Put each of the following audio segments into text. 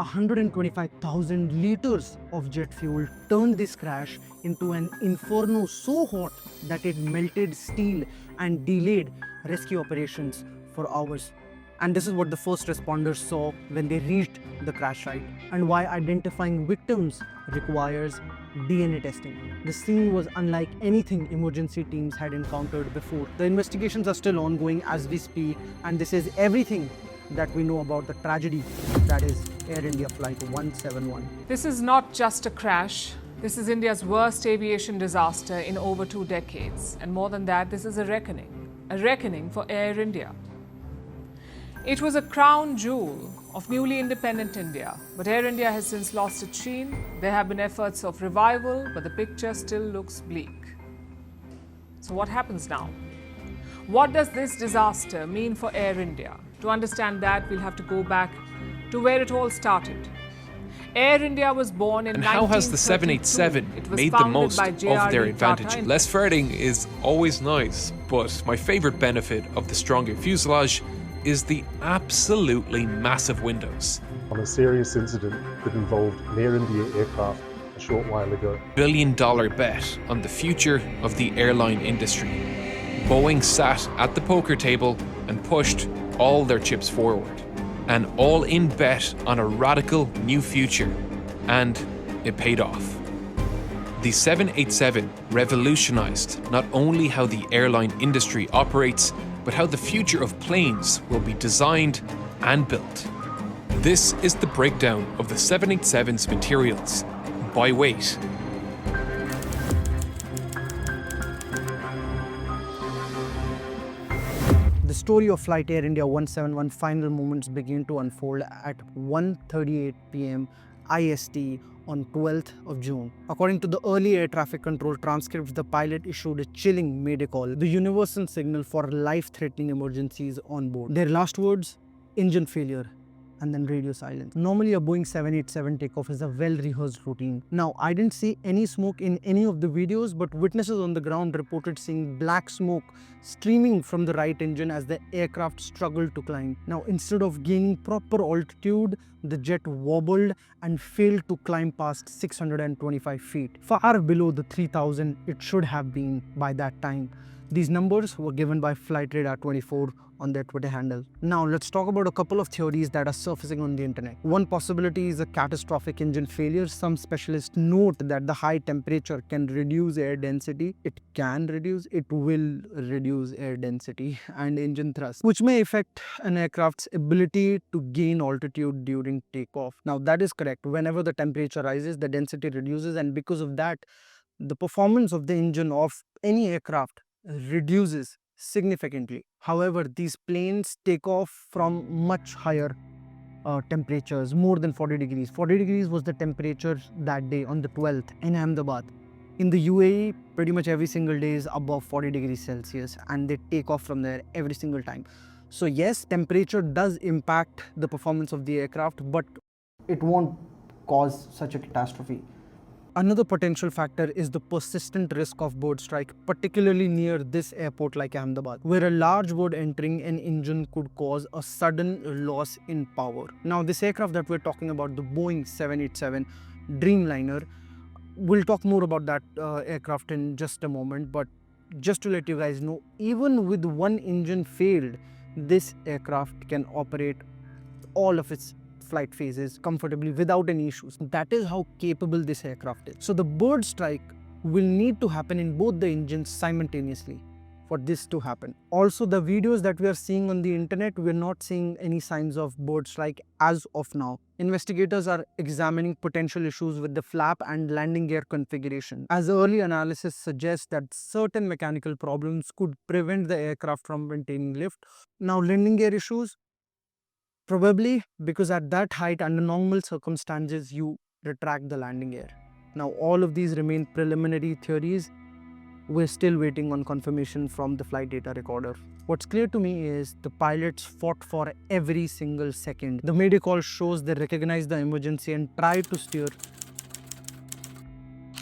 125,000 liters of jet fuel turned this crash into an inferno so hot that it melted steel and delayed rescue operations for hours. And this is what the first responders saw when they reached the crash site, and why identifying victims requires DNA testing. The scene was unlike anything emergency teams had encountered before. The investigations are still ongoing as we speak, and this is everything that we know about the tragedy that is Air India Flight 171. This is not just a crash. This is India's worst aviation disaster in over 2 decades. And more than that, this is a reckoning for Air India. It was a crown jewel of newly independent India, but Air India has since lost its sheen. There have been efforts of revival, but the picture still looks bleak. So what happens now? What does this disaster mean for Air India? To understand that, we'll have to go back to where it all started. Air India was born in 1932. And how has the 787 made the most of their advantage? Less fretting is always nice, but my favorite benefit of the stronger fuselage is the absolutely massive windows. On a serious incident that involved an Air India aircraft a short while ago. $1 billion bet on the future of the airline industry. Boeing sat at the poker table and pushed all their chips forward. An all-in bet on a radical new future. And it paid off. The 787 revolutionized not only how the airline industry operates, but how the future of planes will be designed and built. This is the breakdown of the 787's materials by weight. The story of Flight Air India 171 final moments began to unfold at 1:38 p.m. IST on 12th of June. According to the early air traffic control transcripts, the pilot issued a chilling mayday call, the universal signal for life-threatening emergencies on board. Their last words, engine failure, and then radio silence. Normally a Boeing 787 takeoff is a well-rehearsed routine. Now, I didn't see any smoke in any of the videos, but witnesses on the ground reported seeing black smoke streaming from the right engine as the aircraft struggled to climb. Now, instead of gaining proper altitude, the jet wobbled and failed to climb past 625 feet, far below the 3,000 it should have been by that time. These numbers were given by Flight Radar 24 on their Twitter handle. Now let's talk about a couple of theories that are surfacing on the internet. One possibility is a catastrophic engine failure. Some specialists note that the high temperature can reduce air density. It will reduce air density and engine thrust, which may affect an aircraft's ability to gain altitude during takeoff. Now that is correct. Whenever the temperature rises, the density reduces, and because of that, the performance of the engine of any aircraft reduces significantly. However, these planes take off from much higher temperatures, more than 40 degrees. 40 degrees was the temperature that day on the 12th in Ahmedabad. In the UAE, pretty much every single day is above 40 degrees Celsius, and they take off from there every single time. So yes, temperature does impact the performance of the aircraft, but it won't cause such a catastrophe. Another potential factor is the persistent risk of bird strike, particularly near this airport like Ahmedabad, where a large bird entering an engine could cause a sudden loss in power. Now, this aircraft that we're talking about, the Boeing 787 Dreamliner, we'll talk more about that aircraft in just a moment, but just to let you guys know, even with one engine failed, this aircraft can operate all of its flight phases comfortably without any issues. That is how capable this aircraft is. So the bird strike will need to happen in both the engines simultaneously for this to happen. Also, the videos that we are seeing on the internet, we're not seeing any signs of bird strike as of now. Investigators are examining potential issues with the flap and landing gear configuration, as early analysis suggests that certain mechanical problems could prevent the aircraft from maintaining lift. Now, landing gear issues, probably because at that height, under normal circumstances, you retract the landing gear. Now, all of these remain preliminary theories. We're still waiting on confirmation from the flight data recorder. What's clear to me is the pilots fought for every single second. The mayday call shows they recognized the emergency and tried to steer.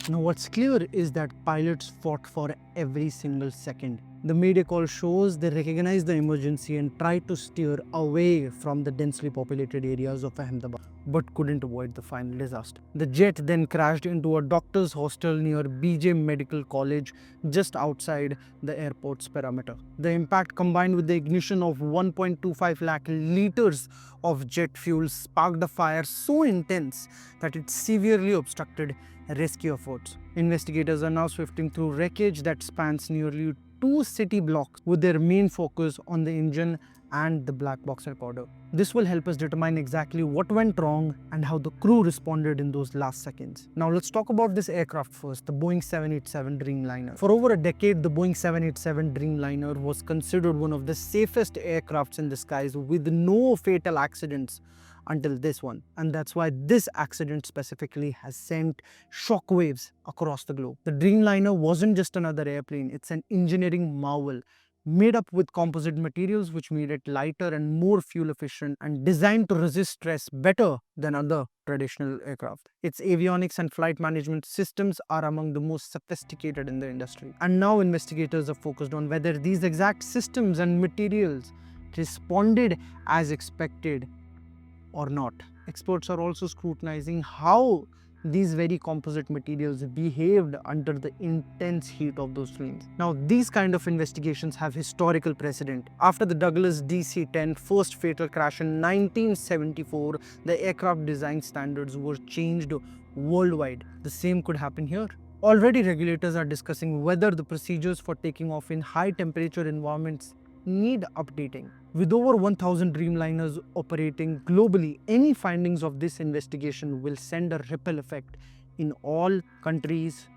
Now, what's clear is that pilots fought for every single second. The mayday call shows they recognize the emergency and try to steer away from the densely populated areas of Ahmedabad, but couldn't avoid the final disaster. The jet then crashed into a doctor's hostel near BJ Medical College just outside the airport's perimeter. The impact, combined with the ignition of 1.25 lakh liters of jet fuel, sparked a fire so intense that it severely obstructed rescue efforts. Investigators are now sifting through wreckage that spans nearly 2 city blocks, with their main focus on the engine and the black box recorder. This will help us determine exactly what went wrong and how the crew responded in those last seconds. Now let's talk about this aircraft first, the Boeing 787 Dreamliner. For over a decade, the Boeing 787 Dreamliner was considered one of the safest aircrafts in the skies, with no fatal accidents until this one. And that's why this accident specifically has sent shockwaves across the globe. The Dreamliner wasn't just another airplane, it's an engineering marvel made up with composite materials which made it lighter and more fuel efficient and designed to resist stress better than other traditional aircraft. Its avionics and flight management systems are among the most sophisticated in the industry. And now investigators are focused on whether these exact systems and materials responded as expected or not. Experts are also scrutinizing how these very composite materials behaved under the intense heat of those flames. Now, these kind of investigations have historical precedent. After the Douglas DC-10 first fatal crash in 1974, the aircraft design standards were changed worldwide. The same could happen here. Already, regulators are discussing whether the procedures for taking off in high temperature environments need updating. With over 1,000 Dreamliners operating globally, any findings of this investigation will send a ripple effect in all countries,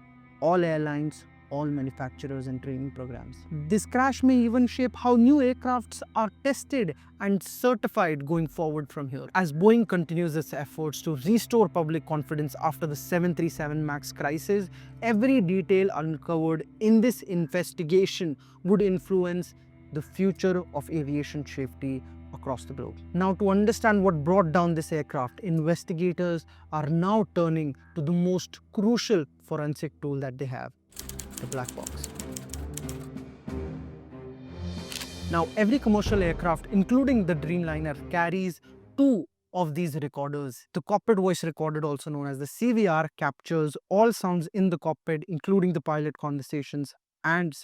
all airlines, all manufacturers and training programs. This crash may even shape how new aircrafts are tested and certified going forward from here. As Boeing continues its efforts to restore public confidence after the 737 MAX crisis, every detail uncovered in this investigation would influence the future of aviation safety across the globe. Now, to understand what brought down this aircraft, investigators are now turning to the most crucial forensic tool that they have, the black box. Now, every commercial aircraft, including the Dreamliner, carries two of these recorders. The cockpit voice recorder, also known as the CVR, captures all sounds in the cockpit, including the pilot conversations and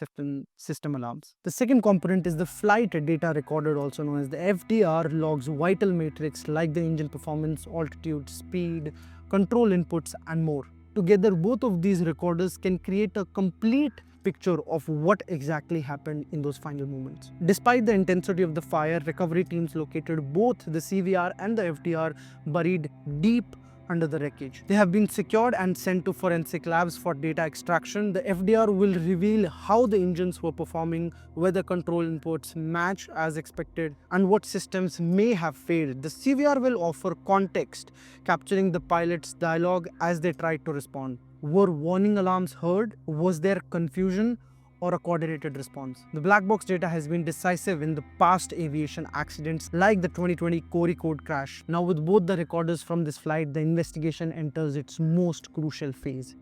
system alarms. The second component is the flight data recorder, also known as the FDR, logs vital metrics like the engine performance, altitude, speed, control inputs, and more. Together, both of these recorders can create a complete picture of what exactly happened in those final moments. Despite the intensity of the fire, recovery teams located both the CVR and the FDR buried deep under the wreckage. They have been secured and sent to forensic labs for data extraction. The FDR will reveal how the engines were performing, whether control inputs match as expected, and what systems may have failed. The CVR will offer context, capturing the pilot's dialogue as they tried to respond. Were warning alarms heard? Was there confusion or a coordinated response? The black box data has been decisive in the past aviation accidents like the 2020 Kozhikode crash. Now, with both the recorders from this flight, the investigation enters its most crucial phase.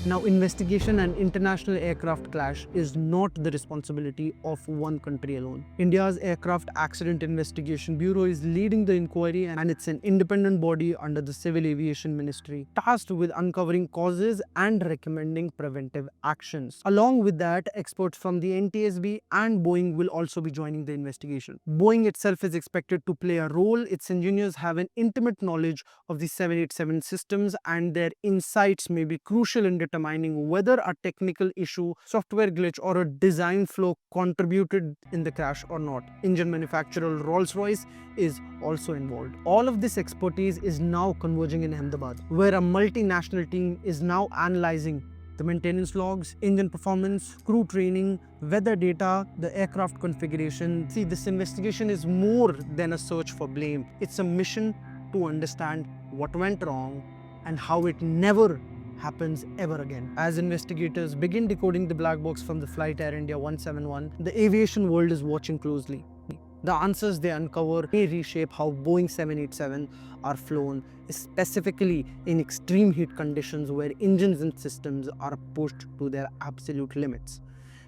Now, investigation an international aircraft crash is not the responsibility of one country alone. India's Aircraft Accident Investigation Bureau is leading the inquiry, and it's an independent body under the Civil Aviation Ministry tasked with uncovering causes and recommending preventive actions. Along with that, experts from the NTSB and Boeing will also be joining the investigation. Boeing itself is expected to play a role. Its engineers have an intimate knowledge of the 787 systems, and their insights may be crucial in determining whether a technical issue, software glitch, or a design flaw contributed in the crash or not. Engine manufacturer Rolls-Royce is also involved. All of this expertise is now converging in Ahmedabad, where a multinational team is now analyzing the maintenance logs, engine performance, crew training, weather data, the aircraft configuration. See, this investigation is more than a search for blame. It's a mission to understand what went wrong and how it never happens ever again. As investigators begin decoding the black box from the flight Air India 171, the aviation world is watching closely. The answers they uncover may reshape how Boeing 787 are flown, specifically in extreme heat conditions where engines and systems are pushed to their absolute limits.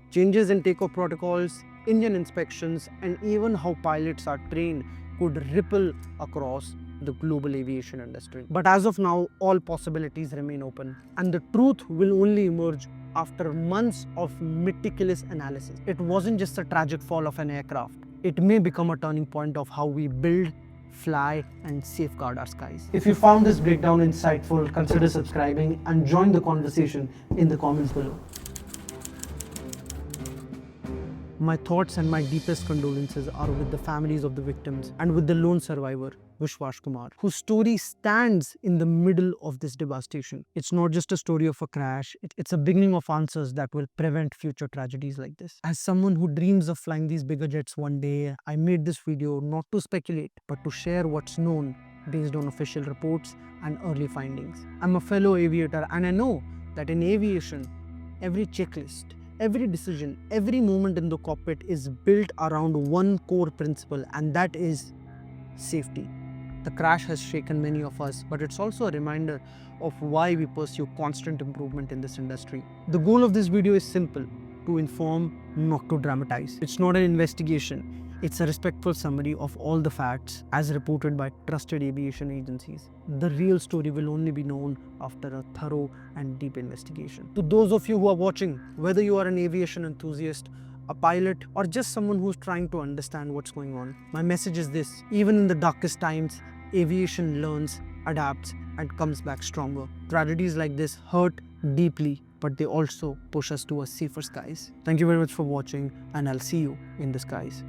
Changes in takeoff protocols, engine inspections, and even how pilots are trained could ripple across the global aviation industry. But as of now, all possibilities remain open, and the truth will only emerge after months of meticulous analysis. It wasn't just a tragic fall of an aircraft. It may become a turning point of how we build, fly, and safeguard our skies. If you found this breakdown insightful, consider subscribing and join the conversation in the comments below. My thoughts and my deepest condolences are with the families of the victims and with the lone survivor, Vishwas Kumar, whose story stands in the middle of this devastation. It's not just a story of a crash, it's a beginning of answers that will prevent future tragedies like this. As someone who dreams of flying these bigger jets one day, I made this video not to speculate, but to share what's known based on official reports and early findings. I'm a fellow aviator, and I know that in aviation, every checklist, every decision, every moment in the cockpit is built around one core principle, and that is safety. The crash has shaken many of us, but it's also a reminder of why we pursue constant improvement in this industry. The goal of this video is simple: to inform, not to dramatize. It's not an investigation. It's a respectful summary of all the facts as reported by trusted aviation agencies. The real story will only be known after a thorough and deep investigation. To those of you who are watching, whether you are an aviation enthusiast, a pilot, or just someone who's trying to understand what's going on, my message is this: even in the darkest times, aviation learns, adapts, and comes back stronger. Tragedies like this hurt deeply, but they also push us towards safer skies. Thank you very much for watching, and I'll see you in the skies.